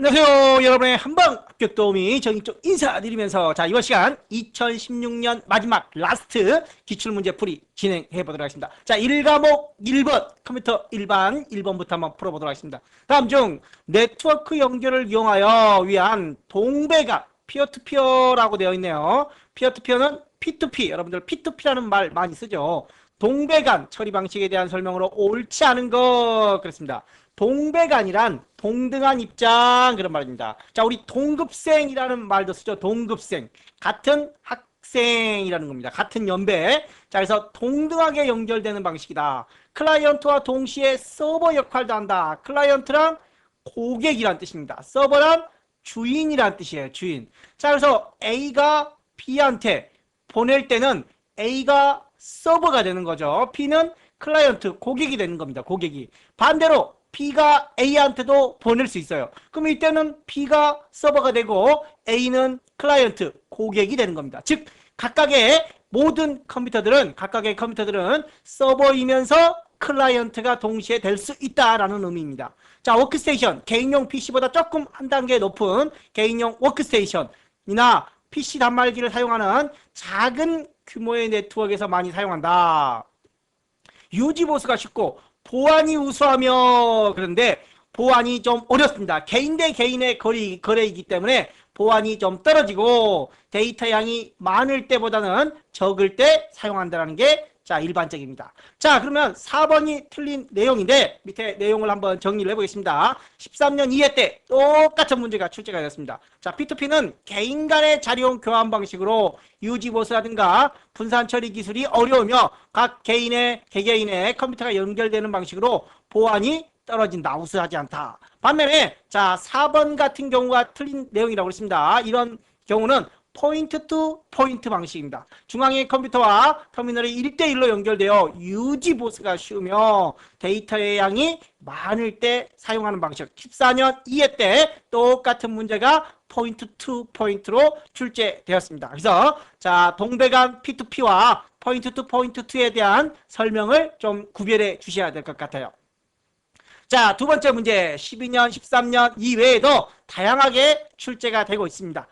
안녕하세요. 여러분의 한방 합격 도우미 정인쪽 인사드리면서 이번 시간 2016년 마지막 라스트 기출문제 풀이 진행해 보도록 하겠습니다. 1과목 1번 컴퓨터 일반 1번부터 한번 풀어보도록 하겠습니다. 다음 중 네트워크 연결을 이용하여 위한 동배가 피어투피어라고 되어 있네요. 피어투피어는 P2P, 여러분들 P2P라는 말 많이 쓰죠. 동배간 처리 방식에 대한 설명으로 옳지 않은 것 그렇습니다. 동배간이란 동등한 입장 그런 말입니다. 우리 동급생이라는 말도 쓰죠. 동급생. 같은 학생이라는 겁니다. 같은 연배. 그래서 동등하게 연결되는 방식이다. 클라이언트와 동시에 서버 역할도 한다. 클라이언트랑 고객이란 뜻입니다. 서버란 주인이란 뜻이에요. 주인. 그래서 A가 B한테 보낼 때는 A가 서버가 되는 거죠. B는 클라이언트, 고객이 되는 겁니다. 고객이. 반대로 B가 A한테도 보낼 수 있어요. 그럼 이때는 B가 서버가 되고 A는 클라이언트, 고객이 되는 겁니다. 즉 각각의 컴퓨터들은 서버이면서 클라이언트가 동시에 될 수 있다라는 의미입니다. 워크스테이션, 개인용 PC보다 조금 한 단계 높은 개인용 워크스테이션이나 PC 단말기를 사용하는 작은 규모의 네트워크에서 많이 사용한다. 유지 보수가 쉽고 보안이 우수하며 그런데 보안이 좀 어렵습니다. 개인 대 개인의 거래이기 때문에 보안이 좀 떨어지고 데이터 양이 많을 때보다는 적을 때 사용한다는 게 일반적입니다. 그러면 4번이 틀린 내용인데 밑에 내용을 한번 정리를 해보겠습니다. 13년 2회 때 똑같은 문제가 출제가 되었습니다. P2P는 개인 간의 자료 교환 방식으로 유지보수라든가 분산 처리 기술이 어려우며 각 개개인의 컴퓨터가 연결되는 방식으로 보안이 떨어진다. 우수하지 않다. 반면에 4번 같은 경우가 틀린 내용이라고 했습니다. 이런 경우는 포인트 투 포인트 방식입니다. 중앙의 컴퓨터와 터미널이 1대1로 연결되어 유지 보수가 쉬우며 데이터의 양이 많을 때 사용하는 방식. 14년 2회 때 똑같은 문제가 포인트 투 포인트로 출제되었습니다. 그래서 동배간 P2P와 포인트 투 포인트 2에 대한 설명을 좀 구별해 주셔야 될 것 같아요. 두 번째 문제 12년 13년 이외에도 다양하게 출제가 되고 있습니다.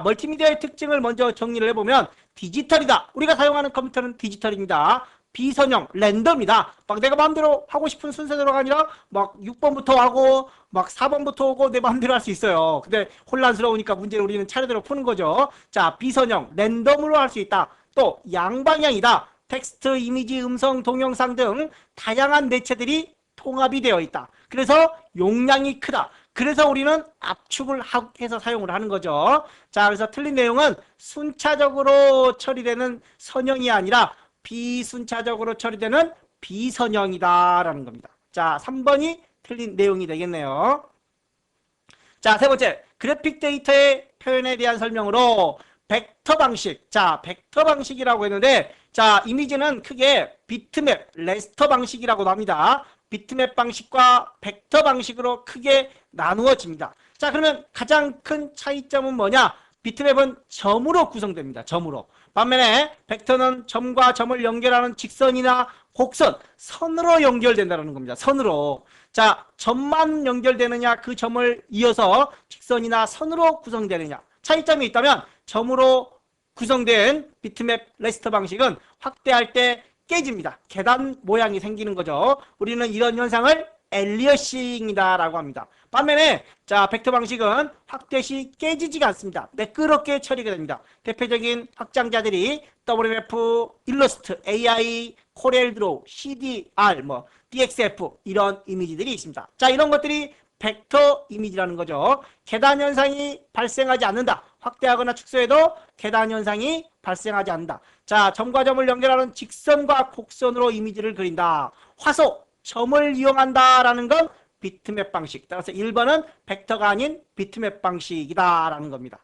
멀티미디어의 특징을 먼저 정리를 해보면 디지털이다. 우리가 사용하는 컴퓨터는 디지털입니다. 비선형, 랜덤이다. 내가 마음대로 하고 싶은 순서대로가 아니라 6번부터 하고 4번부터 오고 내 마음대로 할 수 있어요. 근데 혼란스러우니까 문제를 우리는 차례대로 푸는 거죠. 비선형, 랜덤으로 할 수 있다. 또 양방향이다. 텍스트, 이미지, 음성, 동영상 등 다양한 매체들이 통합이 되어 있다. 그래서 용량이 크다. 그래서 우리는 압축을 해서 사용을 하는 거죠. 그래서 틀린 내용은 순차적으로 처리되는 선형이 아니라 비순차적으로 처리되는 비선형이다라는 겁니다. 3번이 틀린 내용이 되겠네요. 세 번째, 그래픽 데이터의 표현에 대한 설명으로 벡터 방식. 벡터 방식이라고 했는데, 이미지는 크게 비트맵, 레스터 방식이라고 합니다. 비트맵 방식과 벡터 방식으로 크게 나누어집니다. 그러면 가장 큰 차이점은 뭐냐? 비트맵은 점으로 구성됩니다. 점으로. 반면에 벡터는 점과 점을 연결하는 직선이나 곡선, 선으로 연결된다는 겁니다. 선으로. 점만 연결되느냐, 그 점을 이어서 직선이나 선으로 구성되느냐. 차이점이 있다면 점으로 구성된 비트맵 레스터 방식은 확대할 때 깨집니다. 계단 모양이 생기는 거죠. 우리는 이런 현상을 엘리어싱이다라고 합니다. 반면에 벡터 방식은 확대 시 깨지지가 않습니다. 매끄럽게 처리가 됩니다. 대표적인 확장자들이 WMF, 일러스트, AI, 코렐드로우, CDR, DXF 이런 이미지들이 있습니다. 이런 것들이 벡터 이미지라는 거죠. 계단 현상이 발생하지 않는다. 확대하거나 축소해도 계단 현상이 발생하지 않는다. 점과 점을 연결하는 직선과 곡선으로 이미지를 그린다. 화소, 점을 이용한다라는 건 비트맵 방식. 따라서 1번은 벡터가 아닌 비트맵 방식이다라는 겁니다.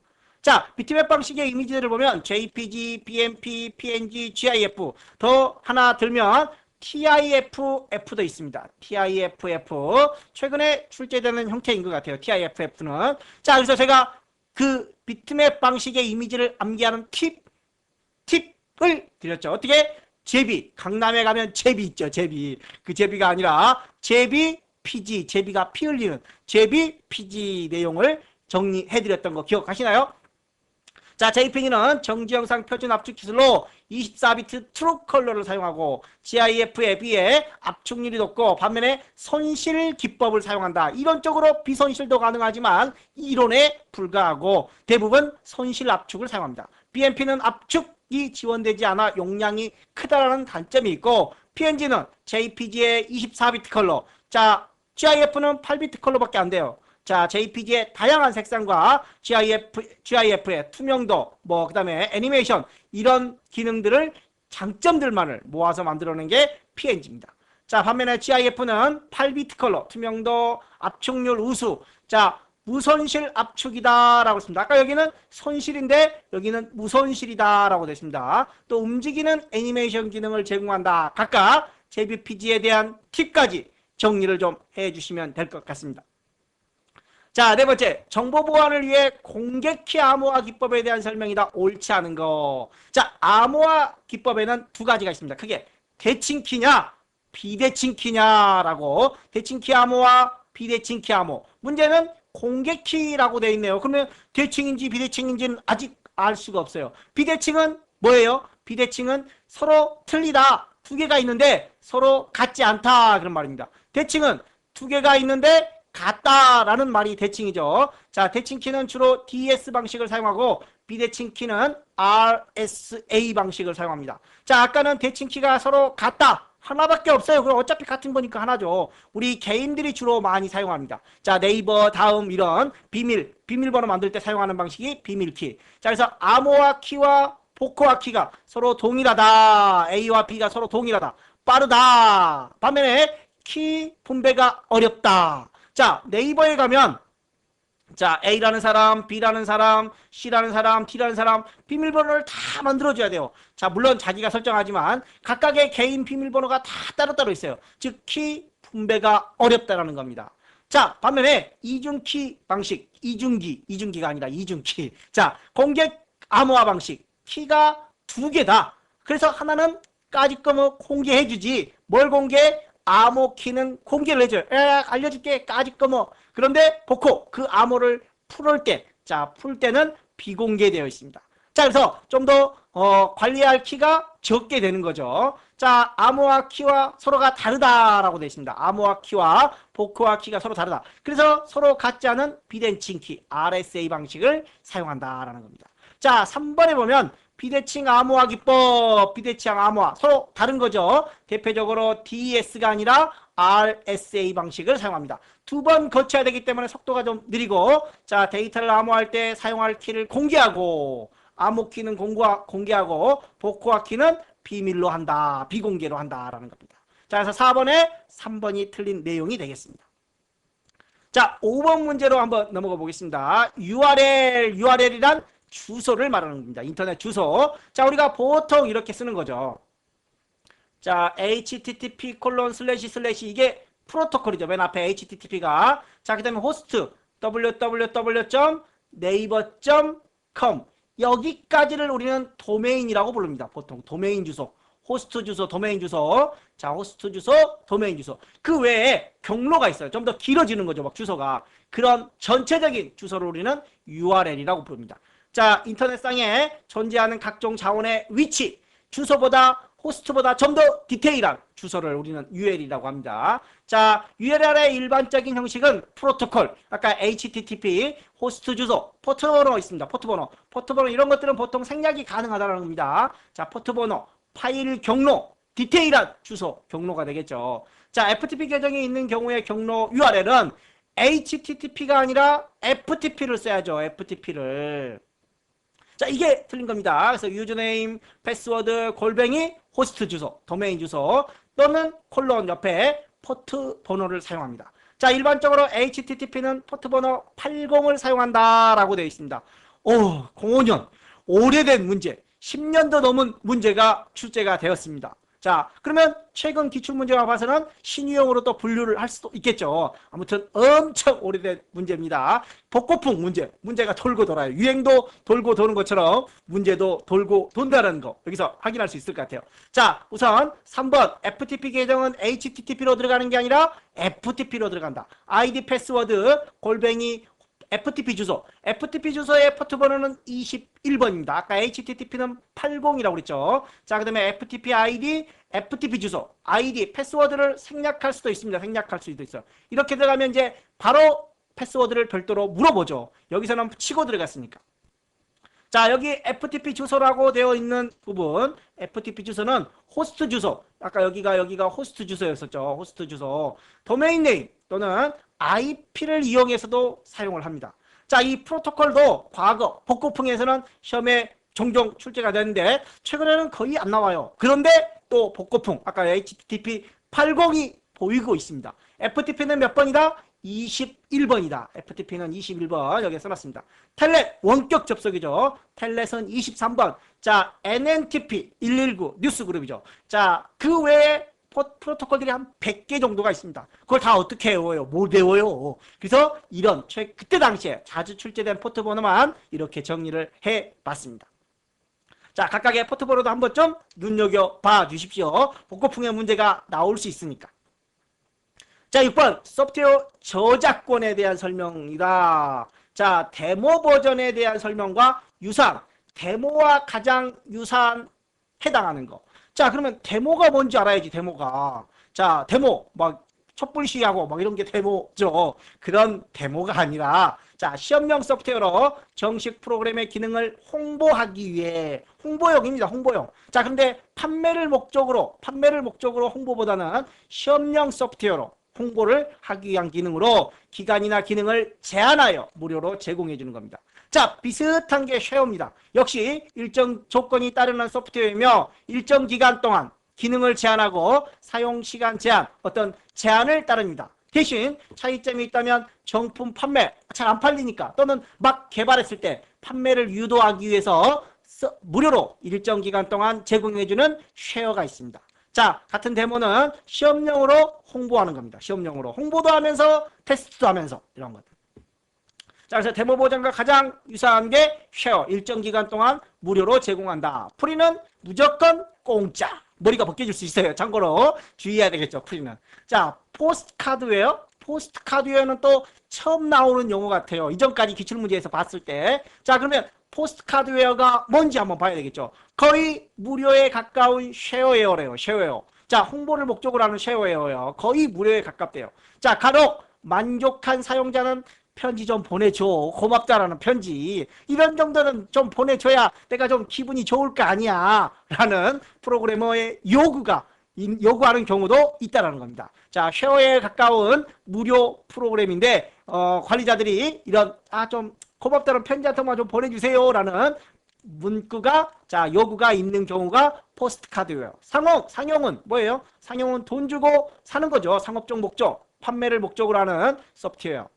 비트맵 방식의 이미지들을 보면 JPG, BMP, PNG, GIF 더 하나 들면 TIFF도 있습니다. TIFF. 최근에 출제되는 형태인 것 같아요. TIFF는. 그래서 제가 그 비트맵 방식의 이미지를 암기하는 팁을 드렸죠. 어떻게? 제비. 강남에 가면 제비 있죠. 제비. 그 제비가 아니라 제비 PG, 제비가 피 흘리는 제비 PG 내용을 정리해드렸던 거 기억하시나요? 자, JPG는 정지영상 표준 압축 기술로 24비트 트루 컬러를 사용하고 GIF에 비해 압축률이 높고 반면에 손실 기법을 사용한다. 이론적으로 비손실도 가능하지만 이론에 불과하고 대부분 손실 압축을 사용합니다. BMP는 압축이 지원되지 않아 용량이 크다라는 단점이 있고 PNG는 JPG의 24비트 컬러, 자, GIF는 8비트 컬러밖에 안 돼요. 자, JPG의 다양한 색상과 GIF의 투명도, 그 다음에 애니메이션, 이런 기능들을, 장점들만을 모아서 만들어낸 게 PNG입니다. 자, 반면에 GIF는 8비트 컬러, 투명도, 압축률 우수. 자, 무손실 압축이다라고 했습니다. 아까 여기는 손실인데 여기는 무손실이다라고 됐습니다. 또 움직이는 애니메이션 기능을 제공한다. 각각 JPG에 대한 팁까지 정리를 좀 해주시면 될 것 같습니다. 자, 네 번째, 정보 보안을 위해 공개키 암호화 기법에 대한 설명이다. 옳지 않은 거. 자, 암호화 기법에는 두 가지가 있습니다. 크게 대칭키냐 비대칭키냐라고. 대칭키 암호화, 비대칭키 암호. 문제는 공개키라고 되어 있네요. 그러면 대칭인지 비대칭인지는 아직 알 수가 없어요. 비대칭은 뭐예요? 비대칭은 서로 틀리다. 두 개가 있는데 서로 같지 않다, 그런 말입니다. 대칭은 두 개가 있는데 같다라는 말이 대칭이죠. 자, 대칭키는 주로 DS 방식을 사용하고 비대칭키는 RSA 방식을 사용합니다. 자, 아까는 대칭키가 서로 같다. 하나밖에 없어요. 그럼 어차피 같은 거니까 하나죠. 우리 개인들이 주로 많이 사용합니다. 자, 네이버, 다음 이런 비밀번호 만들 때 사용하는 방식이 비밀키. 자, 그래서 암호화 키와 복호화 키가 서로 동일하다. A와 B가 서로 동일하다. 빠르다. 반면에 키 분배가 어렵다. 자, 네이버에 가면 자, A라는 사람, B라는 사람, C라는 사람, D라는 사람 비밀번호를 다 만들어줘야 돼요. 자, 물론 자기가 설정하지만 각각의 개인 비밀번호가 다 따로따로 있어요. 즉, 키 분배가 어렵다라는 겁니다. 자, 반면에 이중키 방식, 이중기가 아니라 이중키. 자, 공개 암호화 방식, 키가 두 개다. 그래서 하나는 까짓 거뭐 공개해주지. 뭘 공개? 암호키는 공개를 해줘요. 알려줄게. 까짓 거 뭐. 그런데 복호, 그 암호를 풀 때는 비공개되어 있습니다. 자, 그래서 좀 더 관리할 키가 적게 되는 거죠. 자, 암호화 키와 서로가 다르다라고 되어 있습니다. 암호화 키와 복호화 키가 서로 다르다. 그래서 서로 같지 않은 비대칭 키, RSA 방식을 사용한다라는 겁니다. 자, 3번에 보면 비대칭 암호화 기법, 비대칭 암호화 서로 다른 거죠. 대표적으로 DS가 아니라 RSA 방식을 사용합니다. 두 번 거쳐야 되기 때문에 속도가 좀 느리고, 자, 데이터를 암호할 때 사용할 키를 공개하고, 암호 키는 공개하고, 복호화 키는 비밀로 한다, 비공개로 한다라는 겁니다. 자, 그래서 4번에 3번이 틀린 내용이 되겠습니다. 자, 5번 문제로 한번 넘어가 보겠습니다. URL이란 주소를 말하는 겁니다. 인터넷 주소. 자, 우리가 보통 이렇게 쓰는 거죠. 자, http:/ 이게 프로토콜이죠. 맨 앞에 http가. 자, 그 다음에 호스트 www.naver.com 여기까지를 우리는 도메인이라고 부릅니다. 보통 도메인 주소, 호스트 주소, 도메인 주소. 자, 호스트 주소, 도메인 주소. 그 외에 경로가 있어요. 좀 더 길어지는 거죠. 막 주소가. 그런 전체적인 주소를 우리는 URL이라고 부릅니다. 자, 인터넷상에 존재하는 각종 자원의 위치, 주소보다 호스트보다 좀 더 디테일한 주소를 우리는 URL이라고 합니다. 자, URL의 일반적인 형식은 프로토콜, 아까 HTTP, 호스트 주소, 포트번호 있습니다. 포트번호 이런 것들은 보통 생략이 가능하다는 겁니다. 자, 포트번호, 파일 경로, 디테일한 주소, 경로가 되겠죠. 자, FTP 계정이 있는 경우에 경로 URL은 HTTP가 아니라 FTP를 써야죠. FTP를. 자, 이게 틀린 겁니다. 그래서 유저네임, 패스워드, 호스트 주소, 도메인 주소 또는 콜론 옆에 포트 번호를 사용합니다. 자, 일반적으로 HTTP는 포트 번호 80을 사용한다라고 되어 있습니다. 05년 오래된 문제, 10년도 넘은 문제가 출제가 되었습니다. 자, 그러면 최근 기출문제와 봐서는 신유형으로 또 분류를 할 수도 있겠죠. 아무튼 엄청 오래된 문제입니다. 복고풍 문제. 문제가 돌고 돌아요. 유행도 돌고 도는 것처럼 문제도 돌고 돈다는 거 여기서 확인할 수 있을 것 같아요. 자, 우선 3번 FTP 계정은 HTTP로 들어가는 게 아니라 FTP로 들어간다. 아이디 패스워드 골뱅이 FTP 주소. FTP 주소의 포트 번호는 21번입니다. 아까 HTTP는 80이라고 그랬죠. 자, 그 다음에 FTP 아이디, FTP 주소, 아이디, 패스워드를 생략할 수도 있습니다. 생략할 수도 있어요. 이렇게 들어가면 이제 바로 패스워드를 별도로 물어보죠. 여기서는 치고 들어갔으니까. 자, 여기 FTP 주소라고 되어 있는 부분, FTP 주소는 호스트 주소. 아까 여기가 호스트 주소였었죠. 호스트 주소. 도메인 네임 또는 IP를 이용해서도 사용을 합니다. 자, 이 프로토콜도 과거 복고풍에서는 시험에 종종 출제가 되는데 최근에는 거의 안 나와요. 그런데 또 복고풍, 아까 HTTP 80이 보이고 있습니다. FTP는 몇 번이다? 21번이다. FTP는 21번 여기에 써놨습니다. 텔넷 원격 접속이죠. 텔넷은 23번. 자, NNTP 119 뉴스그룹이죠. 자, 그 외에 프로토콜들이 한 100개 정도가 있습니다. 그걸 다 어떻게 외워요? 못 외워요. 그래서 이런 그때 당시에 자주 출제된 포트 번호만 이렇게 정리를 해봤습니다. 자, 각각의 포트 번호도 한번 좀 눈여겨봐 주십시오. 복고풍의 문제가 나올 수 있으니까. 자, 6번 소프트웨어 저작권에 대한 설명이다. 자, 데모 버전에 대한 설명과 유사한, 데모와 가장 유사한 해당하는 거. 자, 그러면 데모가 뭔지 알아야지. 데모가. 자, 데모 막 촛불 시위하고 막 이런 게 데모죠. 그런 데모가 아니라 자, 시험용 소프트웨어로 정식 프로그램의 기능을 홍보하기 위해 홍보용입니다. 홍보용. 자, 근데 판매를 목적으로 홍보보다는 시험용 소프트웨어로 홍보를 하기 위한 기능으로 기간이나 기능을 제한하여 무료로 제공해 주는 겁니다. 자, 비슷한 게 쉐어입니다. 역시 일정 조건이 따르는 소프트웨어이며 일정 기간 동안 기능을 제한하고 사용시간 제한, 어떤 제한을 따릅니다. 대신 차이점이 있다면 정품 판매 잘 안 팔리니까 또는 막 개발했을 때 판매를 유도하기 위해서 무료로 일정 기간 동안 제공해주는 쉐어가 있습니다. 자, 같은 데모는 시험용으로 홍보하는 겁니다. 시험용으로 홍보도 하면서 테스트도 하면서 이런 것들. 자, 그래서 데모 버전과 가장 유사한 게 쉐어, 일정 기간 동안 무료로 제공한다. 프리는 무조건 공짜. 머리가 벗겨질 수 있어요. 참고로 주의해야 되겠죠. 프리는. 자, 포스트카드웨어. 포스트카드웨어는 또 처음 나오는 용어 같아요. 이전까지 기출문제에서 봤을 때. 자, 그러면 포스트카드웨어가 뭔지 한번 봐야 되겠죠. 거의 무료에 가까운 쉐어웨어래요. 쉐어웨어. 자, 홍보를 목적으로 하는 쉐어웨어예요. 거의 무료에 가깝대요. 자, 간혹 만족한 사용자는 편지 좀 보내줘. 고맙다라는 편지. 이런 정도는 좀 보내줘야 내가 좀 기분이 좋을 거 아니야. 라는 프로그래머의 요구하는 경우도 있다라는 겁니다. 자, 쉐어에 가까운 무료 프로그램인데, 관리자들이 이런, 좀 고맙다는 편지 한 통만 좀 보내주세요. 라는 문구가, 자, 요구가 있는 경우가 포스트카드예요. 상용은 뭐예요? 상용은 돈 주고 사는 거죠. 상업적 목적, 판매를 목적으로 하는 소프트웨어.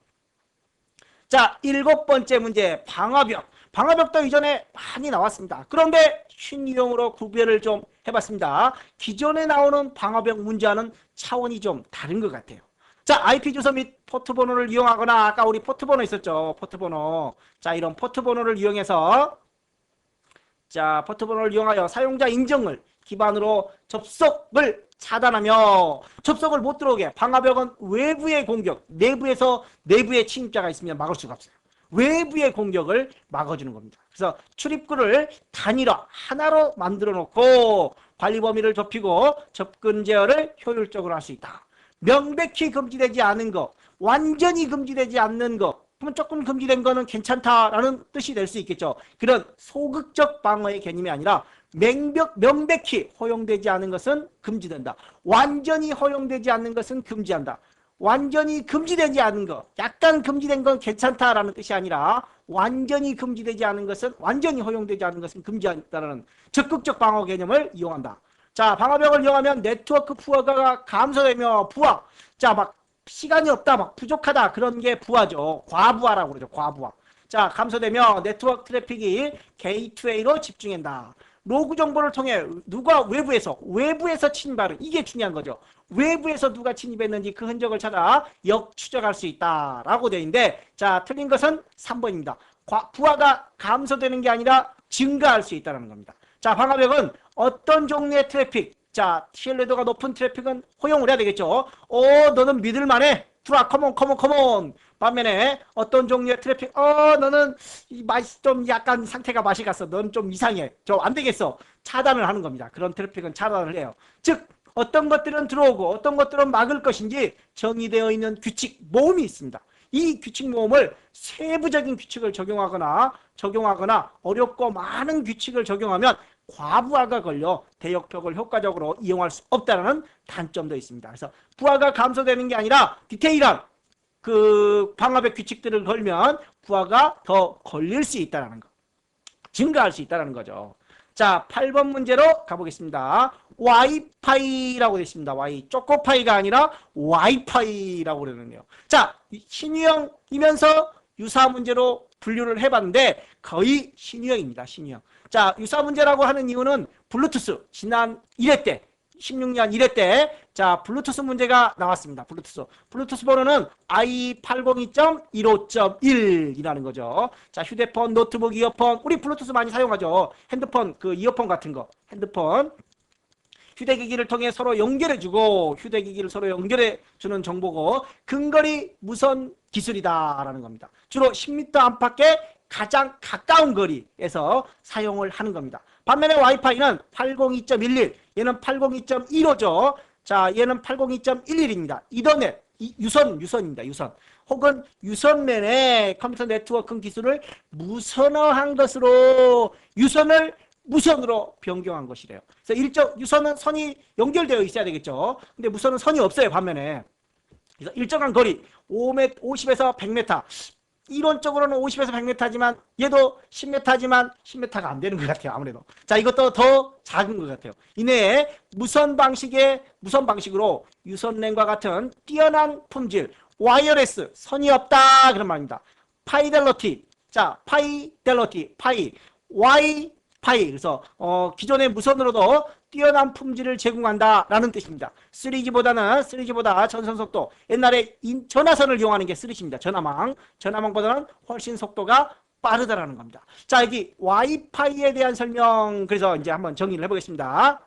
자, 7번째 문제, 방화벽. 방화벽도 이전에 많이 나왔습니다. 그런데 신유형으로 구별을 좀 해봤습니다. 기존에 나오는 방화벽 문제와는 차원이 좀 다른 것 같아요. 자, IP 주소 및 포트 번호를 이용하거나, 아까 우리 포트 번호 있었죠. 포트 번호. 자, 이런 포트 번호를 이용해서, 자, 포트 번호를 이용하여 사용자 인증을 기반으로 접속을 차단하며 접속을 못 들어오게. 방화벽은 외부의 공격, 내부에 침입자가 있으면 막을 수가 없어요. 외부의 공격을 막아주는 겁니다. 그래서 출입구를 단일화, 하나로 만들어 놓고 관리 범위를 좁히고 접근 제어를 효율적으로 할 수 있다. 명백히 금지되지 않은 거, 완전히 금지되지 않는 거, 그러면 조금 금지된 거는 괜찮다라는 뜻이 될 수 있겠죠. 그런 소극적 방어의 개념이 아니라 명백히 허용되지 않은 것은 금지된다. 완전히 허용되지 않는 것은 금지한다. 완전히 금지되지 않은 것, 약간 금지된 건 괜찮다라는 뜻이 아니라 완전히 금지되지 않은 것은, 완전히 허용되지 않은 것은 금지한다는 적극적 방어 개념을 이용한다. 자, 방어벽을 이용하면 네트워크 부하가 감소되며 부하, 자, 막 시간이 없다, 막 부족하다, 그런 게 부하죠. 과부하라고 그러죠. 과부하. 자, 감소되며 네트워크 트래픽이 게이트웨이로 집중한다. 로그 정보를 통해 누가 외부에서 침입하는, 이게 중요한 거죠. 외부에서 누가 침입했는지 그 흔적을 찾아 역추적할 수 있다라고 되어 있는데, 자, 틀린 것은 3번입니다. 부하가 감소되는 게 아니라 증가할 수 있다는 겁니다. 자, 방화벽은 어떤 종류의 트래픽, 자, 신뢰도가 높은 트래픽은 허용을 해야 되겠죠. 너는 믿을만해. 들어와, 컴온. 반면에 어떤 종류의 트래픽, 너는 맛이 좀 약간 상태가 맛이 갔어. 넌 좀 이상해. 좀 안 되겠어. 차단을 하는 겁니다. 그런 트래픽은 차단을 해요. 즉, 어떤 것들은 들어오고 어떤 것들은 막을 것인지 정의되어 있는 규칙, 모음이 있습니다. 이 규칙 모음을 세부적인 규칙을 적용하거나 어렵고 많은 규칙을 적용하면 과부하가 걸려 대역벽을 효과적으로 이용할 수 없다는 단점도 있습니다. 그래서 부하가 감소되는 게 아니라 디테일한 그 방화벽 규칙들을 걸면 부하가 더 걸릴 수 있다는 거, 증가할 수 있다는 거죠. 자, 8번 문제로 가보겠습니다. 와이파이라고 되어 있습니다. 초코파이가 아니라 와이파이라고 그러는데요. 자, 신유형이면서 유사 문제로 분류를 해봤는데 거의 신유형입니다. 신유형. 자, 유사 문제라고 하는 이유는 블루투스 지난 1회 때 16년 1회 때, 자, 블루투스 문제가 나왔습니다. 블루투스 번호는 i802.15.1이라는 거죠. 자, 휴대폰, 노트북, 이어폰, 우리 블루투스 많이 사용하죠. 핸드폰, 그 이어폰 같은 거. 핸드폰. 휴대기기를 통해 서로 연결해주고, 휴대기기를 서로 연결해주는 정보고, 근거리 무선 기술이다라는 겁니다. 주로 10m 안팎의 가장 가까운 거리에서 사용을 하는 겁니다. 반면에 와이파이는 802.11, 얘는 802.15죠. 자, 얘는 802.11입니다. 이더넷, 유선입니다. 유선. 혹은 유선면의 컴퓨터 네트워크 기술을 무선화한 것으로 유선을 무선으로 변경한 것이래요. 그래서 유선은 선이 연결되어 있어야 되겠죠. 근데 무선은 선이 없어요, 반면에. 그래서 일정한 거리, 50에서 100m. 이론적으로는 50에서 100m지만 얘도 10m지만 10m가 안 되는 것 같아요. 아무래도. 자, 이것도 더 작은 것 같아요. 이내에 무선 방식으로 유선랜과 같은 뛰어난 품질, 와이어레스, 선이 없다 그런 말입니다. 파이델러티. 자, 와이파이. 그래서 기존의 무선으로도 뛰어난 품질을 제공한다라는 뜻입니다. 3G보다 전선속도, 옛날에 전화선을 이용하는 게 3G입니다. 전화망보다는 훨씬 속도가 빠르다라는 겁니다. 자, 여기 와이파이에 대한 설명, 그래서 이제 한번 정의를 해보겠습니다.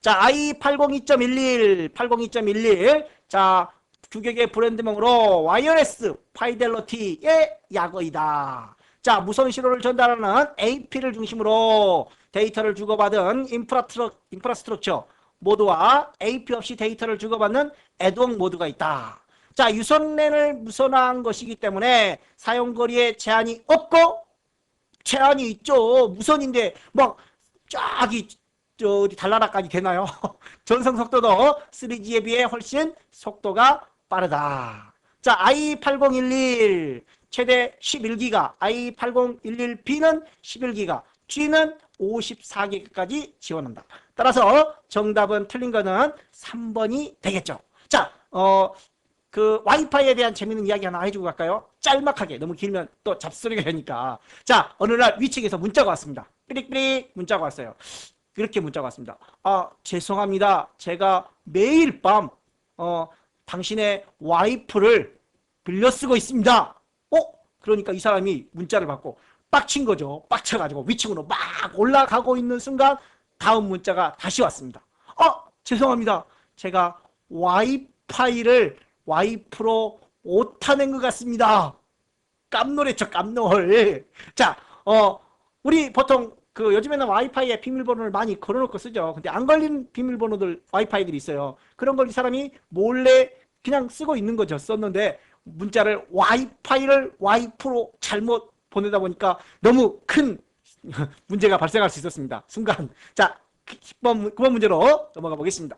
자, i802.11, 자, 규격의 브랜드명으로 와이어레스 파이델러티의 약어이다. 자, 무선 신호를 전달하는 AP를 중심으로 데이터를 주고받은 인프라스트럭처 모드와 AP 없이 데이터를 주고받는 애드홍 모드가 있다. 자, 유선랜을 무선화한 것이기 때문에 사용거리에 제한이 없고, 제한이 있죠. 무선인데 막 쫙이 어디 달나라까지 되나요? 전송 속도도 3G에 비해 훨씬 속도가 빠르다. 자, i8011 최대 11기가, i8011B는 11기가, G는 54기가까지 지원한다. 따라서 정답은 틀린 거는 3번이 되겠죠. 자, 그 와이파이에 대한 재밌는 이야기 하나 해주고 갈까요? 짤막하게, 너무 길면 또 잡소리가 되니까. 자, 어느 날 위층에서 문자가 왔습니다. 삐릭삐릭 문자가 왔어요. 그렇게 문자가 왔습니다. 죄송합니다. 제가 매일 밤 당신의 와이프를 빌려 쓰고 있습니다. 그러니까 이 사람이 문자를 받고 빡친 거죠. 빡쳐가지고 위층으로 막 올라가고 있는 순간 다음 문자가 다시 왔습니다. 죄송합니다. 제가 와이파이를 와이프로 오타낸 것 같습니다. 깜놀했죠, 깜놀. 자, 우리 보통 요즘에는 와이파이에 비밀번호를 많이 걸어놓고 쓰죠. 근데 안 걸린 비밀번호들, 와이파이들이 있어요. 그런 걸 이 사람이 몰래 그냥 쓰고 있는 거죠. 썼는데 문자를 와이파이를 와이프로 잘못 보내다 보니까 너무 큰 문제가 발생할 수 있었습니다. 순간. 자, 9번 문제로 넘어가 보겠습니다.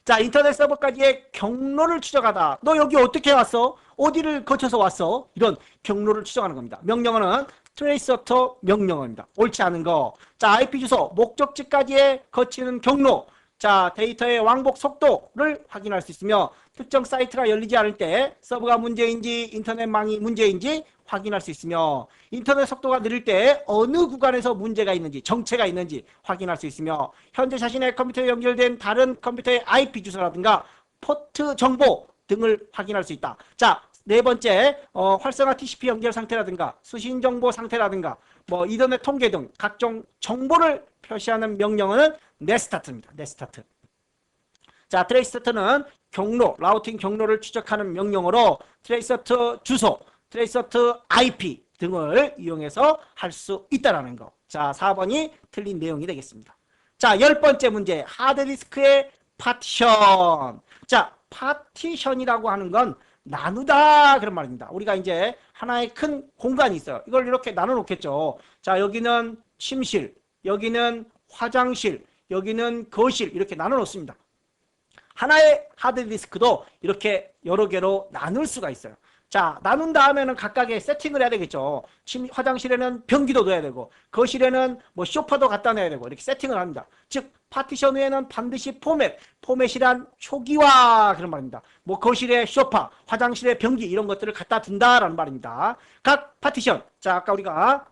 자, 인터넷 서버까지의 경로를 추적하다. 너 여기 어떻게 왔어? 어디를 거쳐서 왔어? 이런 경로를 추적하는 겁니다. 명령어는 트레이서터 명령어입니다. 옳지 않은 거. 자, IP 주소, 목적지까지의 거치는 경로. 자, 데이터의 왕복 속도를 확인할 수 있으며 특정 사이트가 열리지 않을 때 서버가 문제인지 인터넷망이 문제인지 확인할 수 있으며, 인터넷 속도가 느릴 때 어느 구간에서 문제가 있는지, 정체가 있는지 확인할 수 있으며, 현재 자신의 컴퓨터에 연결된 다른 컴퓨터의 IP 주소라든가 포트 정보 등을 확인할 수 있다. 자, 네 번째, 활성화 TCP 연결 상태라든가 수신 정보 상태라든가 뭐 이더넷 통계 등 각종 정보를 표시하는 명령어는 넷스타트입니다. 넷스타트. 자, 트레이스타트는 경로, 라우팅 경로를 추적하는 명령어로 트레이스타트 주소, 트레이스타트 IP 등을 이용해서 할 수 있다는 거. 자, 4번이 틀린 내용이 되겠습니다. 자, 10번째 문제, 하드디스크의 파티션. 자, 파티션이라고 하는 건 나누다 그런 말입니다. 우리가 이제 하나의 큰 공간이 있어요. 이걸 이렇게 나눠 놓겠죠. 자, 여기는 침실, 여기는 화장실, 여기는 거실 이렇게 나눠 놓습니다. 하나의 하드디스크도 이렇게 여러 개로 나눌 수가 있어요. 자, 나눈 다음에는 각각의 세팅을 해야 되겠죠. 화장실에는 변기도 넣어야 되고, 거실에는 뭐 소파도 갖다 놔야 되고, 이렇게 세팅을 합니다. 즉, 파티션 후에는 반드시 포맷이란 초기화 그런 말입니다. 뭐 거실에 소파, 화장실에 변기 이런 것들을 갖다 둔다라는 말입니다. 각 파티션. 자, 아까 우리가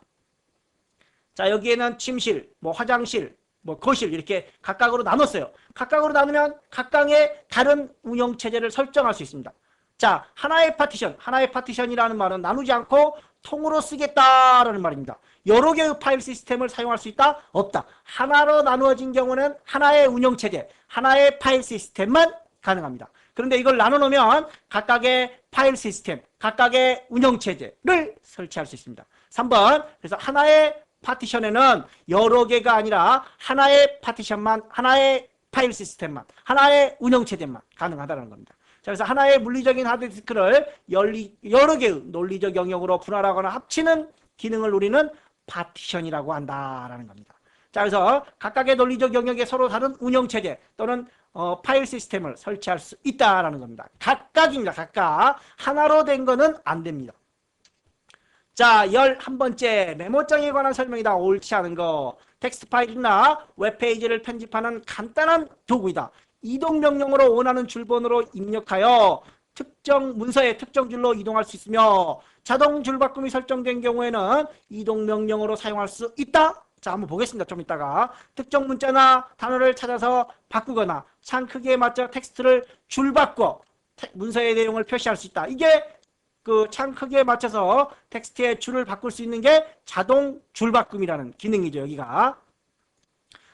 자, 여기에는 침실, 뭐 화장실, 뭐 거실 이렇게 각각으로 나눴어요. 각각으로 나누면 각각의 다른 운영 체제를 설정할 수 있습니다. 자, 하나의 파티션이라는 말은 나누지 않고 통으로 쓰겠다라는 말입니다. 여러 개의 파일 시스템을 사용할 수 있다? 없다. 하나로 나누어진 경우는 하나의 운영체제, 하나의 파일 시스템만 가능합니다. 그런데 이걸 나눠놓으면 각각의 파일 시스템, 각각의 운영체제를 설치할 수 있습니다. 3번, 그래서 하나의 파티션에는 여러 개가 아니라 하나의 파티션만, 하나의 파일 시스템만, 하나의 운영체제만 가능하다는 겁니다. 자, 그래서 하나의 물리적인 하드디스크를 여러 개의 논리적 영역으로 분할하거나 합치는 기능을 우리는 파티션이라고 한다라는 겁니다. 자, 그래서 각각의 논리적 영역에 서로 다른 운영체제 또는 파일 시스템을 설치할 수 있다라는 겁니다. 각각입니다. 각각. 하나로 된 거는 안 됩니다. 자, 11번째 메모장에 관한 설명이다. 옳지 않은 거. 텍스트 파일이나 웹페이지를 편집하는 간단한 도구이다. 이동명령으로 원하는 줄번호로 입력하여 특정 문서의 특정 줄로 이동할 수 있으며, 자동 줄바꿈이 설정된 경우에는 이동명령으로 사용할 수 있다. 자, 한번 보겠습니다. 좀 이따가. 특정 문자나 단어를 찾아서 바꾸거나 창 크기에 맞춰 텍스트를 줄바꿔 문서의 내용을 표시할 수 있다. 이게 그 창 크기에 맞춰서 텍스트의 줄을 바꿀 수 있는 게 자동 줄바꿈이라는 기능이죠. 여기가.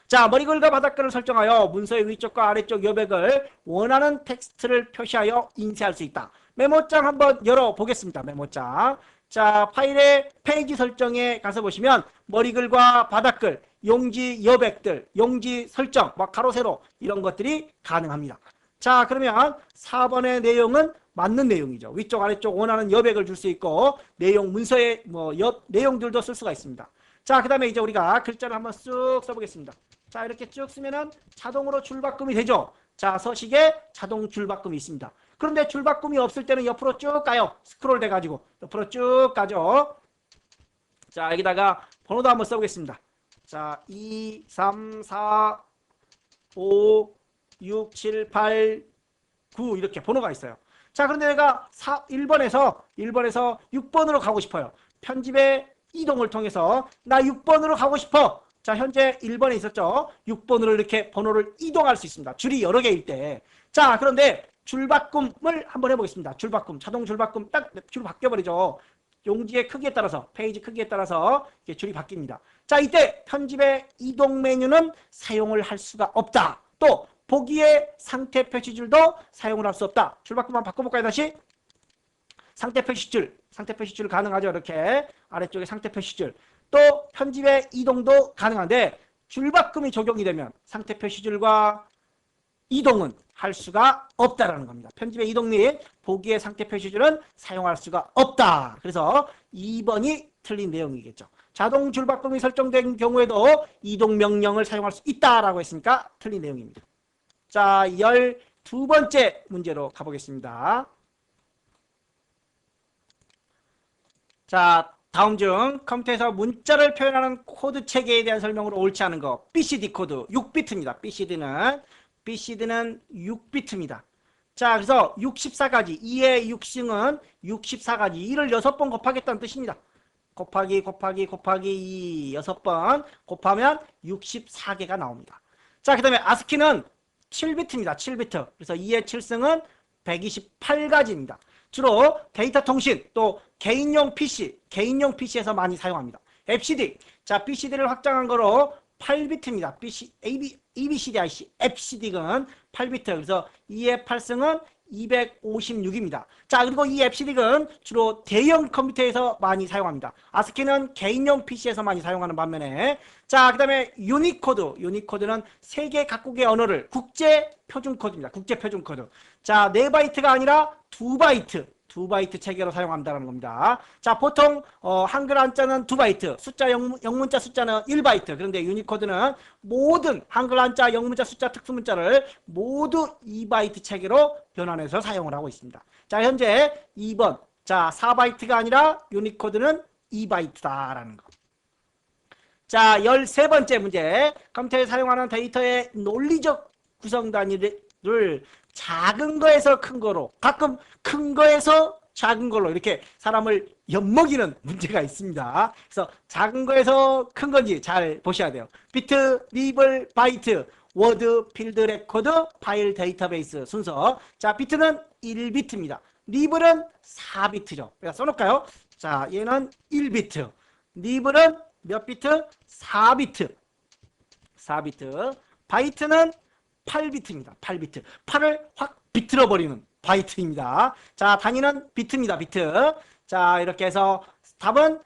자, 머리글과 바닥글을 설정하여 문서의 위쪽과 아래쪽 여백을 원하는 텍스트를 표시하여 인쇄할 수 있다. 메모장 한번 열어보겠습니다. 메모장. 자, 파일의 페이지 설정에 가서 보시면 머리글과 바닥글, 용지 여백들, 용지 설정, 막 가로 세로 이런 것들이 가능합니다. 자, 그러면 4번의 내용은 맞는 내용이죠. 위쪽 아래쪽 원하는 여백을 줄 수 있고 내용 문서의 뭐 내용들도 쓸 수가 있습니다. 자, 그 다음에 이제 우리가 글자를 한번 쓱 써보겠습니다. 자, 이렇게 쭉 쓰면은 자동으로 줄바꿈이 되죠. 자, 서식에 자동 줄바꿈이 있습니다. 그런데 줄바꿈이 없을 때는 옆으로 쭉 가요. 스크롤 돼가지고 옆으로 쭉 가죠. 자, 여기다가 번호도 한번 써보겠습니다. 자, 2, 3, 4, 5, 6, 7, 8, 9 이렇게 번호가 있어요. 자, 그런데 내가 1번에서 6번으로 가고 싶어요. 편집의 이동을 통해서 나 6번으로 가고 싶어. 자, 현재 1번에 있었죠. 6번으로 이렇게 번호를 이동할 수 있습니다. 줄이 여러 개일 때. 자, 그런데 줄바꿈을 한번 해보겠습니다. 줄바꿈, 자동 줄바꿈 딱 줄 바뀌어버리죠. 용지의 크기에 따라서, 페이지 크기에 따라서 이렇게 줄이 바뀝니다. 자, 이때 편집의 이동 메뉴는 사용을 할 수가 없다. 또 보기의 상태 표시줄도 사용을 할 수 없다. 줄바꿈 한번 바꿔볼까요? 다시. 상태 표시줄 가능하죠. 이렇게 아래쪽에 상태 표시줄. 또 편집의 이동도 가능한데 줄바꿈이 적용이 되면 상태 표시줄과 이동은 할 수가 없다라는 겁니다. 편집의 이동 및 보기의 상태 표시줄은 사용할 수가 없다. 그래서 2번이 틀린 내용이겠죠. 자동 줄바꿈이 설정된 경우에도 이동 명령을 사용할 수 있다라고 했으니까 틀린 내용입니다. 자, 12번째 문제로 가보겠습니다. 자, 다음 중 컴퓨터에서 문자를 표현하는 코드 체계에 대한 설명으로 옳지 않은 거. BCD 코드 6비트입니다. BCD는 6비트입니다. 자, 그래서 64가지, 2의 6승은 64가지, 2를 6번 곱하겠다는 뜻입니다. 곱하기 2, 6번 곱하면 64개가 나옵니다. 자, 그 다음에 아스키는 7비트입니다. 7비트. 그래서 2의 7승은 128가지입니다. 주로 데이터 통신, 또 개인용 PC에서 많이 사용합니다. FCD, 자, BCD를 확장한 거로 8비트입니다. EBCDIC, FCD는 8비트. 그래서 2의 8승은 256입니다. 자, 그리고 이 FCD는 주로 대형 컴퓨터에서 많이 사용합니다. 아스키는 개인용 PC에서 많이 사용하는 반면에, 자, 그 다음에 유니코드는 세계 각국의 언어를 국제 표준 코드입니다. 국제 표준 코드. 자, 4바이트가 아니라 2바이트 체계로 사용한다는 겁니다. 자, 보통 한글 한자는 2바이트, 영문자 숫자는 1바이트. 그런데 유니코드는 모든 한글 한자, 영문자 숫자, 특수문자를 모두 2바이트 체계로 변환해서 사용을 하고 있습니다. 자, 현재 2번. 자, 4바이트가 아니라 유니코드는 2바이트다라는 거. 자, 13번째 문제. 컴퓨터에 사용하는 데이터의 논리적 구성 단위를 작은 거에서 큰 거로, 가끔 큰 거에서 작은 걸로 이렇게 사람을 엿먹이는 문제가 있습니다. 그래서 작은 거에서 큰 건지 잘 보셔야 돼요. 비트, 리블, 바이트, 워드, 필드, 레코드, 파일, 데이터베이스 순서. 자, 비트는 1비트입니다. 리블은 4비트죠. 제가 써놓을까요? 자, 얘는 1비트. 리블은 몇 비트? 4비트. 바이트는 8비트입니다. 8비트. 8을 확 비틀어 버리는 바이트입니다. 자, 단위는 비트입니다. 비트. 자, 이렇게 해서 답은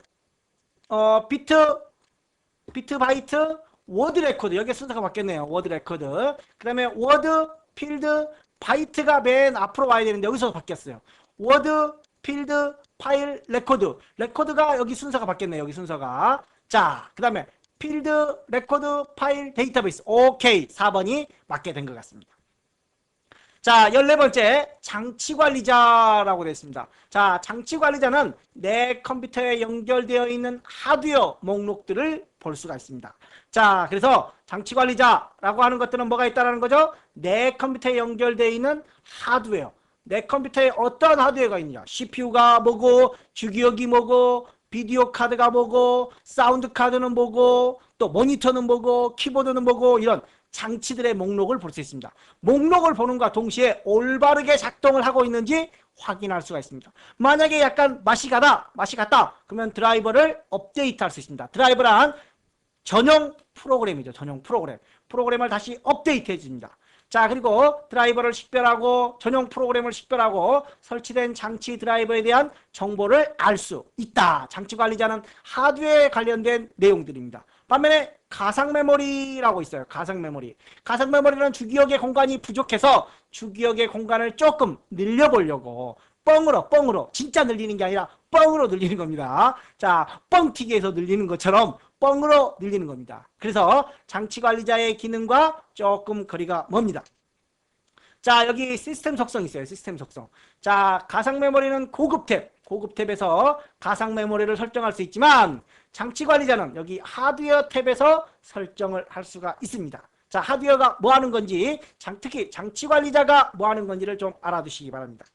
비트, 바이트, 워드 레코드. 여기 순서가 바뀌었네요. 워드 레코드. 그 다음에 워드, 필드, 바이트가 맨 앞으로 와야 되는데 여기서 바뀌었어요. 워드, 필드, 파일, 레코드. 레코드가 여기 순서가 바뀌었네요. 여기 순서가. 자, 그 다음에 필드, 레코드, 파일, 데이터베이스. 오케이. 4번이 맞게 된 것 같습니다. 자, 14번째 장치관리자라고 되어 있습니다. 자, 장치관리자는 내 컴퓨터에 연결되어 있는 하드웨어 목록들을 볼 수가 있습니다. 자, 그래서 장치관리자라고 하는 것들은 뭐가 있다는 거죠? 내 컴퓨터에 연결되어 있는 하드웨어. 내 컴퓨터에 어떤 하드웨어가 있느냐? CPU가 뭐고, 주기억이 뭐고, 비디오 카드가 뭐고, 사운드 카드는 뭐고, 또 모니터는 뭐고, 키보드는 뭐고, 이런 장치들의 목록을 볼 수 있습니다. 목록을 보는과 동시에 올바르게 작동을 하고 있는지 확인할 수가 있습니다. 만약에 약간 맛이 갔다 그러면 드라이버를 업데이트할 수 있습니다. 드라이버란 전용 프로그램이죠. 전용 프로그램. 프로그램을 다시 업데이트 해줍니다. 자, 그리고 드라이버를 식별하고 전용 프로그램을 식별하고 설치된 장치 드라이버에 대한 정보를 알 수 있다. 장치 관리자는 하드웨어에 관련된 내용들입니다. 반면에 가상 메모리라고 있어요. 가상 메모리. 가상 메모리는 주기억의 공간이 부족해서 주기억의 공간을 조금 늘려보려고 뻥으로 진짜 늘리는 게 아니라 뻥으로 늘리는 겁니다. 자, 뻥튀기에서 늘리는 것처럼 뻥으로 늘리는 겁니다. 그래서 장치 관리자의 기능과 조금 거리가 멉니다. 자, 여기 시스템 속성 있어요. 시스템 속성. 자, 가상 메모리는 고급 탭에서 가상 메모리를 설정할 수 있지만 장치 관리자는 여기 하드웨어 탭에서 설정을 할 수가 있습니다. 자, 하드웨어가 뭐 하는 건지, 특히 장치 관리자가 뭐 하는 건지를 좀 알아두시기 바랍니다.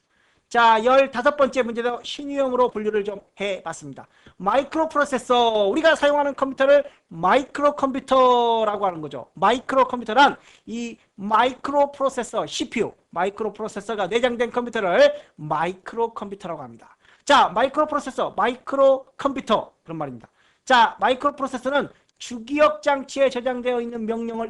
자, 15번째 문제도 신유형으로 분류를 좀 해봤습니다. 마이크로 프로세서, 우리가 사용하는 컴퓨터를 마이크로 컴퓨터라고 하는 거죠. 마이크로 컴퓨터란 이 마이크로 프로세서, CPU, 마이크로 프로세서가 내장된 컴퓨터를 마이크로 컴퓨터라고 합니다. 자, 마이크로 프로세서, 마이크로 컴퓨터, 그런 말입니다. 자, 마이크로 프로세서는 주기억 장치에 저장되어 있는 명령을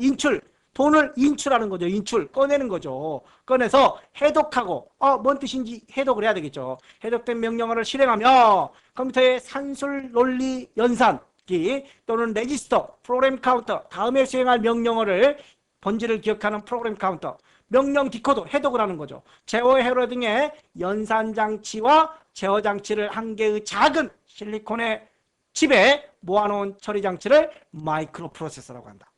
돈을 인출하는 거죠. 꺼내는 거죠. 꺼내서 해독하고, 뭔 뜻인지 해독을 해야 되겠죠. 해독된 명령어를 실행하며 컴퓨터의 산술 논리 연산기 또는 레지스터, 프로그램 카운터, 다음에 수행할 명령어를 본질을 기억하는 프로그램 카운터, 명령 디코더, 해독을 하는 거죠. 제어 회로 등의 연산 장치와 제어 장치를 한 개의 작은 실리콘의 칩에 모아놓은 처리 장치를 마이크로 프로세서라고 한다.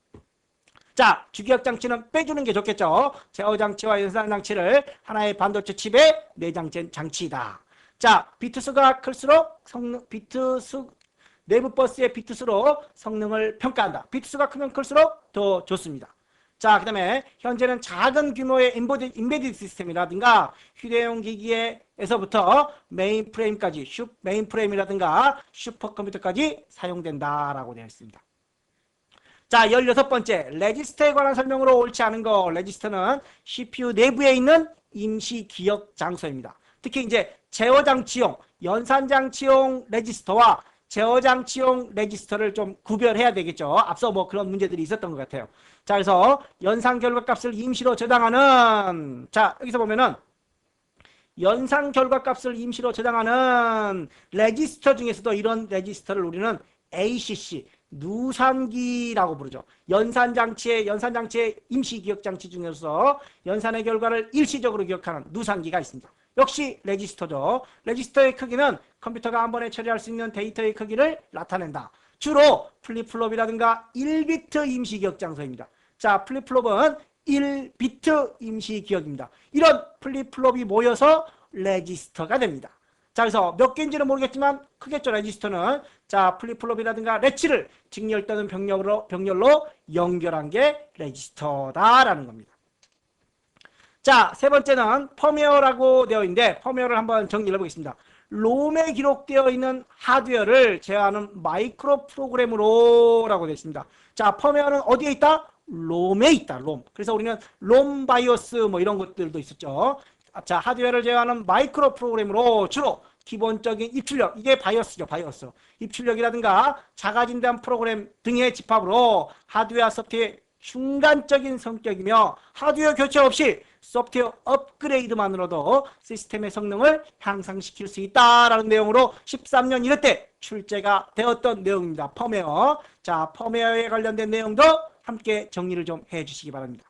자, 주기억 장치는 빼주는 게 좋겠죠. 제어 장치와 연산 장치를 하나의 반도체 칩에 내장된 장치이다. 자, 비트수가 클수록 내부 버스의 비트수로 성능을 평가한다. 비트수가 크면 클수록 더 좋습니다. 자, 그 다음에 현재는 작은 규모의 인베디드 시스템이라든가 휴대용 기기에서부터 메인프레임까지, 메인프레임이라든가 슈퍼컴퓨터까지 사용된다라고 되어 있습니다. 자, 16번째, 레지스터에 관한 설명으로 옳지 않은 거. 레지스터는 CPU 내부에 있는 임시 기억 장소입니다. 특히 이제 제어장치용, 연산장치용 레지스터와 제어장치용 레지스터를 좀 구별해야 되겠죠. 앞서 뭐 그런 문제들이 있었던 것 같아요. 자, 그래서 연산 결과값을 임시로 저장하는, 자, 여기서 보면은 연산 결과값을 임시로 저장하는 레지스터 중에서도 이런 레지스터를 우리는 ACC, 누산기라고 부르죠. 연산장치의 임시 기억장치 중에서 연산의 결과를 일시적으로 기억하는 누산기가 있습니다. 역시 레지스터죠. 레지스터의 크기는 컴퓨터가 한 번에 처리할 수 있는 데이터의 크기를 나타낸다. 주로 플립플롭이라든가 1비트 임시 기억 장소입니다. 자, 플립플롭은 1비트 임시 기억입니다. 이런 플립플롭이 모여서 레지스터가 됩니다. 자, 그래서 몇 개인지는 모르겠지만 크겠죠, 레지스터는. 자, 플립플롭이라든가 레치를 직렬 또는 병렬로 연결한 게 레지스터다라는 겁니다. 자, 세 번째는 펌웨어라고 되어 있는데 펌웨어를 한번 정리해 보겠습니다. 롬에 기록되어 있는 하드웨어를 제어하는 마이크로 프로그램으로 라고 되어 있습니다. 자, 펌웨어는 어디에 있다? 롬에 있다, 롬. 그래서 우리는 롬 바이오스 뭐 이런 것들도 있었죠. 자, 하드웨어를 제어하는 마이크로 프로그램으로 주로 기본적인 입출력, 이게 바이오스죠, 바이오스. 입출력이라든가 자가진단 프로그램 등의 집합으로 하드웨어 소프트웨어 중간적인 성격이며 하드웨어 교체 없이 소프트웨어 업그레이드만으로도 시스템의 성능을 향상시킬 수 있다라는 내용으로 13년 1회 때 출제가 되었던 내용입니다. 펌웨어. 자, 펌웨어에 관련된 내용도 함께 정리를 좀 해주시기 바랍니다.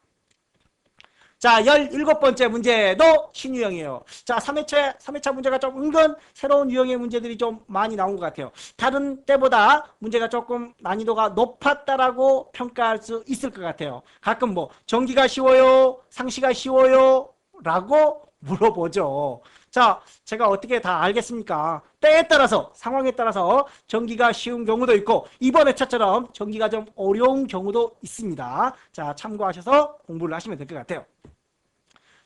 자, 17번째 문제도 신유형이에요. 자, 3회차 문제가 좀 은근 새로운 유형의 문제들이 좀 많이 나온 것 같아요. 다른 때보다 문제가 조금 난이도가 높았다라고 평가할 수 있을 것 같아요. 가끔 뭐 전기가 쉬워요, 상시가 쉬워요 라고 물어보죠. 자, 제가 어떻게 다 알겠습니까? 때에 따라서, 상황에 따라서 전기가 쉬운 경우도 있고 이번 회차처럼 전기가 좀 어려운 경우도 있습니다. 자, 참고하셔서 공부를 하시면 될 것 같아요.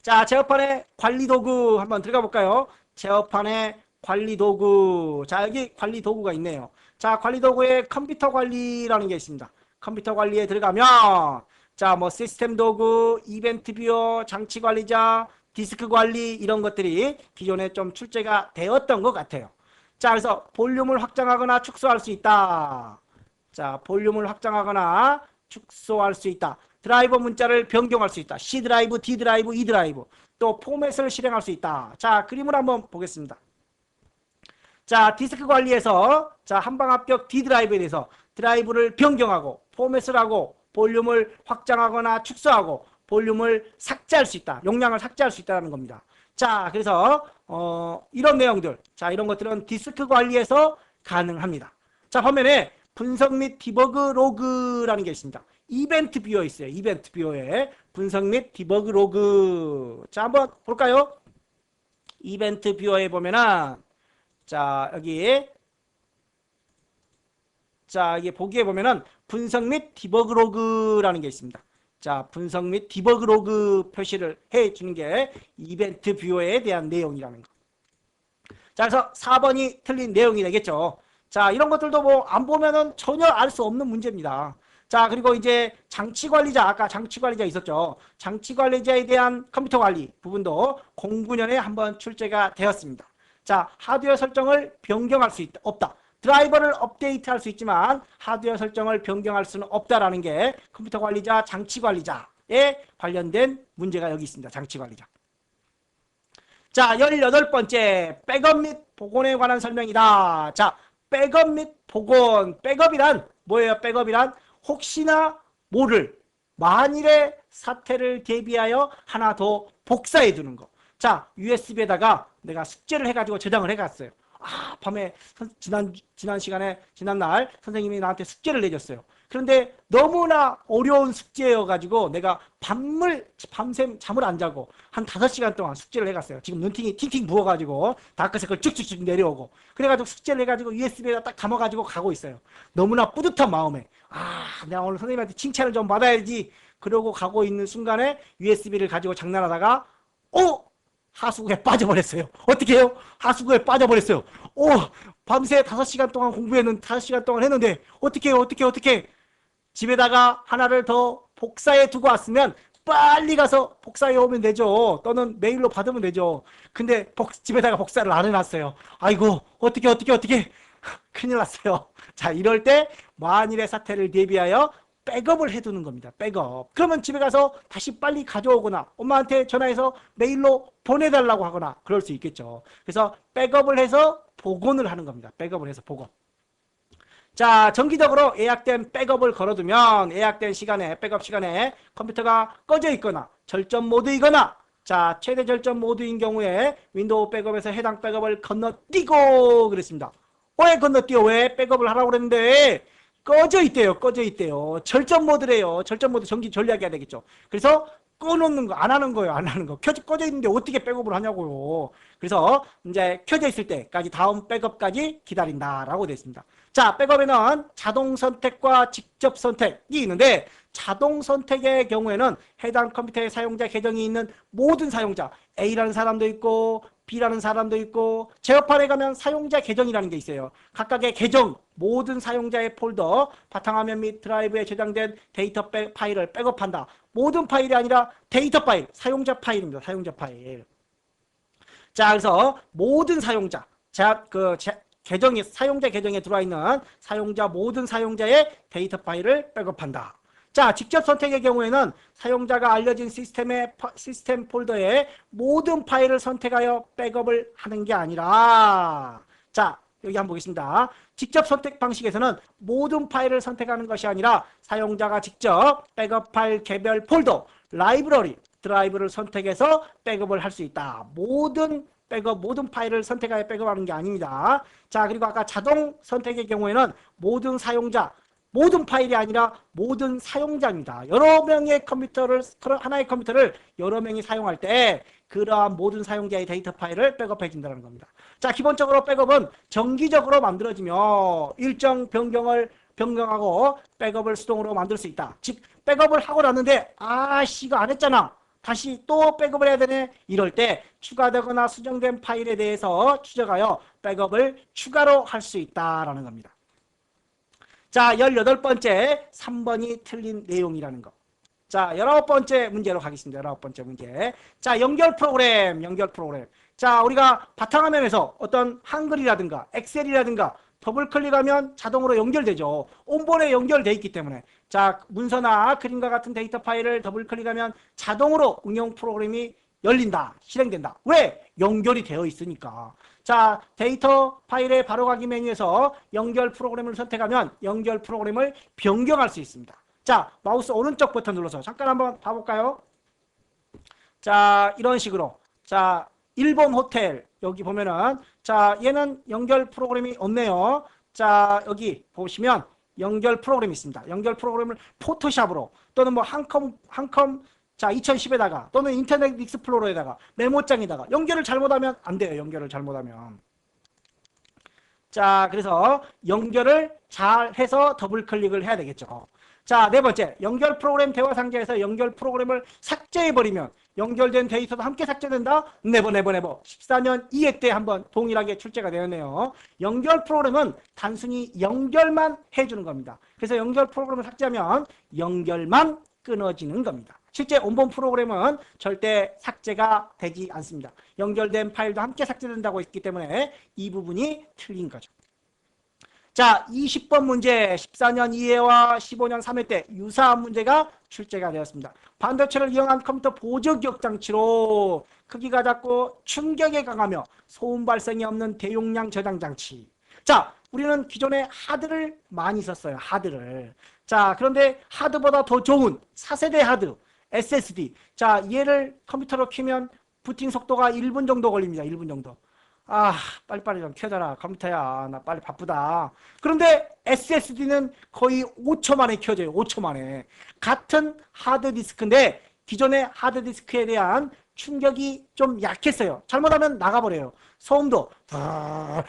자, 제어판의 관리도구 한번 들어가 볼까요? 제어판의 관리도구. 자, 여기 관리도구가 있네요. 자, 관리도구에 컴퓨터 관리라는 게 있습니다. 컴퓨터 관리에 들어가면 자, 뭐 시스템 도구, 이벤트 뷰어, 장치 관리자, 디스크 관리 이런 것들이 기존에 좀 출제가 되었던 것 같아요. 자, 그래서 볼륨을 확장하거나 축소할 수 있다. 자, 볼륨을 확장하거나 축소할 수 있다. 드라이버 문자를 변경할 수 있다. C 드라이브, D 드라이브, E 드라이브. 또 포맷을 실행할 수 있다. 자, 그림을 한번 보겠습니다. 자, 디스크 관리에서 자, 한방압격 D 드라이브에 대해서 드라이브를 변경하고 포맷을 하고 볼륨을 확장하거나 축소하고 볼륨을 삭제할 수 있다. 용량을 삭제할 수 있다는 겁니다. 자, 그래서 이런 내용들, 자, 이런 것들은 디스크 관리에서 가능합니다. 자, 화면에 분석 및 디버그 로그라는 게 있습니다. 이벤트 뷰어 있어요. 이벤트 뷰어에 분석 및 디버그 로그. 자, 한번 볼까요? 이벤트 뷰어에 보면은 자, 여기 자, 이게 보기에 보면은 분석 및 디버그 로그라는 게 있습니다. 자, 분석 및 디버그 로그 표시를 해 주는 게 이벤트 뷰어에 대한 내용이라는 거. 자, 그래서 4번이 틀린 내용이 되겠죠. 자, 이런 것들도 뭐 안 보면은 전혀 알 수 없는 문제입니다. 자, 그리고 이제 장치 관리자, 아까 장치 관리자 있었죠. 장치 관리자에 대한 컴퓨터 관리 부분도 09년에 한번 출제가 되었습니다. 자, 하드웨어 설정을 변경할 수 있다, 없다. 드라이버를 업데이트할 수 있지만 하드웨어 설정을 변경할 수는 없다라는 게 컴퓨터 관리자, 장치 관리자에 관련된 문제가 여기 있습니다. 장치 관리자. 자, 18번째 백업 및 복원에 관한 설명이다. 자, 백업 및 복원. 백업이란 뭐예요? 백업이란 혹시나 모를 만일의 사태를 대비하여 하나 더 복사해 두는 거. 자, USB에다가 내가 숙제를 해가지고 저장을 해갔어요. 아, 밤에 지난 시간에 지난날 선생님이 나한테 숙제를 내줬어요. 그런데 너무나 어려운 숙제여가지고 내가 밤샘 잠을 안 자고 한 5시간 동안 숙제를 해갔어요. 지금 눈팅이 팅팅 부어가지고 다크서클 쭉쭉쭉 내려오고 그래가지고 숙제를 해가지고 USB에다 딱 감아가지고 가고 있어요. 너무나 뿌듯한 마음에 내가 오늘 선생님한테 칭찬을 좀 받아야지 그러고 가고 있는 순간에 USB를 가지고 장난하다가 하수구에 빠져버렸어요. 어떻게 해요? 하수구에 빠져버렸어요. 밤새 5시간 동안 공부했는 5시간 동안 했는데 어떻게 해요? 어떻게 집에다가 하나를 더 복사해 두고 왔으면 빨리 가서 복사해 오면 되죠. 또는 메일로 받으면 되죠. 근데 집에다가 복사를 안 해놨어요. 아이고 어떻게 큰일 났어요. 자, 이럴 때 만일의 사태를 대비하여 백업을 해두는 겁니다. 백업. 그러면 집에 가서 다시 빨리 가져오거나 엄마한테 전화해서 메일로 보내달라고 하거나 그럴 수 있겠죠. 그래서 백업을 해서 복원을 하는 겁니다. 백업을 해서 복원. 자, 정기적으로 예약된 백업을 걸어두면 예약된 시간에 백업 시간에 컴퓨터가 꺼져 있거나 절전 모드이거나 자, 최대 절전 모드인 경우에 윈도우 백업에서 해당 백업을 건너뛰고 그랬습니다. 왜 건너뛰어? 왜 백업을 하라고 그랬는데 꺼져 있대요. 절전 모드래요. 절전 모드 전기 전략해야 되겠죠. 그래서 꺼놓는 거, 안 하는 거예요. 꺼져 있는데 어떻게 백업을 하냐고요. 그래서 이제 켜져 있을 때까지 다음 백업까지 기다린다라고 되어 있습니다. 자, 백업에는 자동 선택과 직접 선택이 있는데 자동 선택의 경우에는 해당 컴퓨터의 사용자 계정이 있는 모든 사용자 A라는 사람도 있고 B라는 사람도 있고 제어판에 가면 사용자 계정이라는 게 있어요. 각각의 계정, 모든 사용자의 폴더, 바탕화면 및 드라이브에 저장된 데이터 파일을 백업한다. 모든 파일이 아니라 데이터 파일, 사용자 파일입니다. 사용자 파일. 자, 그래서 모든 사용자, 사용자 계정에 들어와 있는 모든 사용자의 데이터 파일을 백업한다. 자, 직접 선택의 경우에는 사용자가 알려진 시스템 폴더의 모든 파일을 선택하여 백업을 하는 게 아니라 자, 여기 한번 보겠습니다. 직접 선택 방식에서는 모든 파일을 선택하는 것이 아니라 사용자가 직접 백업 파일 개별 폴더, 라이브러리, 드라이브를 선택해서 백업을 할 수 있다. 모든 파일을 선택하여 백업하는 게 아닙니다. 자, 그리고 아까 자동 선택의 경우에는 모든 사용자, 모든 파일이 아니라 모든 사용자입니다. 하나의 컴퓨터를 여러 명이 사용할 때 그러한 모든 사용자의 데이터 파일을 백업해 준다는 겁니다. 자, 기본적으로 백업은 정기적으로 만들어지며 일정 변경하고 백업을 수동으로 만들 수 있다. 즉, 백업을 하고 났는데 이거 안 했잖아. 다시 또 백업을 해야 되네. 이럴 때 추가되거나 수정된 파일에 대해서 추적하여 백업을 추가로 할 수 있다라는 겁니다. 자, 18번째 3번이 틀린 내용이라는 거. 자, 19번째 문제로 가겠습니다. 19번째 문제. 자, 연결 프로그램. 자, 우리가 바탕화면에서 어떤 한글이라든가 엑셀이라든가 더블 클릭하면 자동으로 연결되죠. 온본에 연결되어 있기 때문에. 자, 문서나 그림과 같은 데이터 파일을 더블 클릭하면 자동으로 응용 프로그램이 열린다. 실행된다. 왜? 연결이 되어 있으니까. 자, 데이터 파일의 바로가기 메뉴에서 연결 프로그램을 선택하면 연결 프로그램을 변경할 수 있습니다. 자, 마우스 오른쪽 버튼 눌러서 잠깐 한번 봐볼까요? 자, 이런 식으로. 자, 일본 호텔 여기 보면은 자, 얘는 연결 프로그램이 없네요. 자, 여기 보시면 연결 프로그램이 있습니다. 연결 프로그램을 포토샵으로 또는 뭐 한컴 자, 2010에다가 또는 인터넷 익스플로러에다가 메모장에다가 연결을 잘못하면 안 돼요. 연결을 잘못하면. 자, 그래서 연결을 잘 해서 더블 클릭을 해야 되겠죠. 자, 네 번째. 연결 프로그램 대화 상자에서 연결 프로그램을 삭제해버리면 연결된 데이터도 함께 삭제된다? 네버. 14년 2회 때 한번 동일하게 출제가 되었네요. 연결 프로그램은 단순히 연결만 해주는 겁니다. 그래서 연결 프로그램을 삭제하면 연결만 끊어지는 겁니다. 실제 온본 프로그램은 절대 삭제가 되지 않습니다. 연결된 파일도 함께 삭제된다고 했기 때문에 이 부분이 틀린 거죠. 자, 20번 문제 14년 2회와 15년 3회 때 유사한 문제가 출제가 되었습니다. 반도체를 이용한 컴퓨터 보조기억 장치로 크기가 작고 충격에 강하며 소음 발생이 없는 대용량 저장 장치. 자, 우리는 기존에 하드를 많이 썼어요. 하드를. 자, 그런데 하드보다 더 좋은 4세대 하드 SSD. 자, 얘를 컴퓨터로 키면 부팅 속도가 1분 정도 걸립니다. 1분 정도. 아, 빨리빨리 좀 켜져라. 컴퓨터야. 나 빨리 바쁘다. 그런데 SSD는 거의 5초 만에 켜져요. 5초 만에. 같은 하드디스크인데 기존의 하드디스크에 대한 충격이 좀 약했어요. 잘못하면 나가버려요. 소음도 막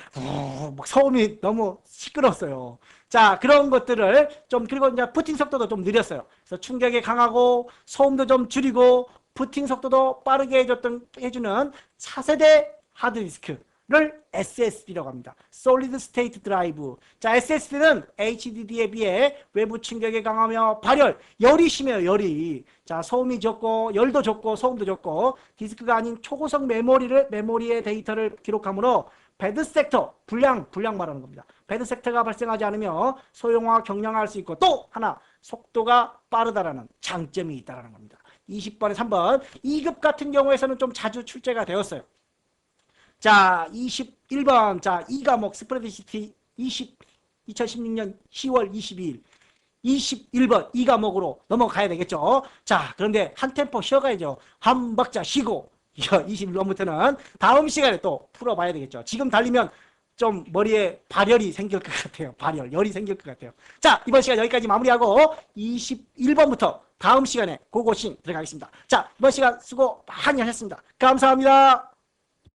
소음이 너무 시끄러웠어요. 자, 그런 것들을 좀, 그리고 이제 부팅 속도도 좀 느렸어요. 그래서 충격이 강하고 소음도 좀 줄이고 부팅 속도도 빠르게 해주는 차세대 하드디스크를 SSD라고 합니다. Solid State Drive. 자, SSD는 HDD에 비해 외부 충격이 강하며 발열, 열이 심해요, 열이. 자, 소음이 적고, 열도 적고, 소음도 적고, 디스크가 아닌 초고속 메모리의 데이터를 기록하므로 배드 섹터, 불량 말하는 겁니다. 배드 섹터가 발생하지 않으며 소형화, 경량화할 수 있고, 또 하나, 속도가 빠르다라는 장점이 있다는 겁니다. 20번에 3번. 2급 같은 경우에서는 좀 자주 출제가 되었어요. 자, 21번. 자, 이 과목 스프레드시트 2016년 10월 22일. 21번 이 과목으로 넘어가야 되겠죠. 자, 그런데 한 템포 쉬어가야죠. 한 박자 쉬고 21번부터는 다음 시간에 또 풀어봐야 되겠죠. 지금 달리면 좀 머리에 발열이 생길 것 같아요. 열이 생길 것 같아요. 자, 이번 시간 여기까지 마무리하고 21번부터 다음 시간에 고고싱 들어가겠습니다. 자, 이번 시간 수고 많이 하셨습니다. 감사합니다.